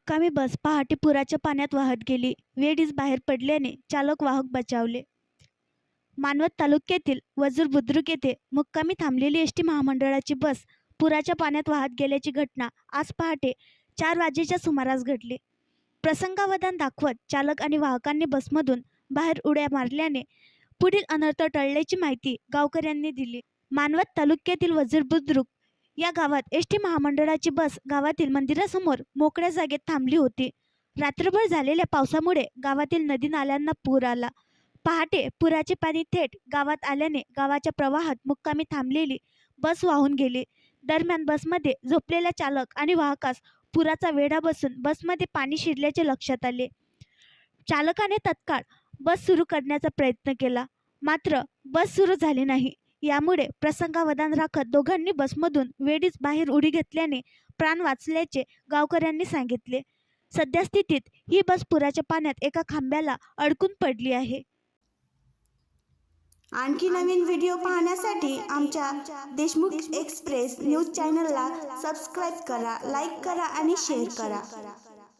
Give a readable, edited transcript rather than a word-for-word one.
मुक्कामी बस पहाटे पुराच्या पाण्यात वाहत गेली. वेळीच बाहेर पडल्याने चालक वाहक बचावले. मानवत तालुक्यातील वजूर बुद्रुक येथे मुक्कामी थांबलेली एस टी महामंडळाची बस पुराच्या पाण्यात वाहत गेल्याची घटना आज पहाटे 4 वाजेच्या सुमारास घडली. प्रसंगावधान दाखवत चालक आणि वाहकांनी बसमधून बाहेर उड्या मारल्याने पुढील अनर्थ टळल्याची माहिती गावकऱ्यांनी दिली. मानवत तालुक्यातील वजूर बुद्रुक या गावात एस टी महामंडळाची बस गावातील मंदिरासमोर मोकळ्या जागेत थांबली होती. रात्रभर झालेल्या पावसामुळे गावातील नदी नाल्यांना पूर आला. पहाटे पुराचे पाणी थेट गावात आल्याने गावाच्या प्रवाहात मुक्कामी थांबलेली बस वाहून गेली. दरम्यान बसमध्ये झोपलेल्या चालक आणि वाहकास पुराचा वेढा बसून बसमध्ये पाणी शिरल्याचे लक्षात आले. चालकाने तत्काळ बस सुरू करण्याचा प्रयत्न केला, मात्र बस सुरू झाली नाही. यामुळे प्रसंगावधान राखत दोघांनी बसमधून वेळीच बाहेर उडी घेतल्याने प्राण वाचल्याचे गावकऱ्यांनी सांगितले. सद्यस्थितीत ही बस पुराच्या पाण्यात एका खांबाला अडकून पडली आहे. आणखी नवीन व्हिडिओ पाहण्यासाठी आमच्या देशमुख एक्सप्रेस न्यूज चॅनलला सबस्क्राईब करा, लाईक करा आणि शेअर करा.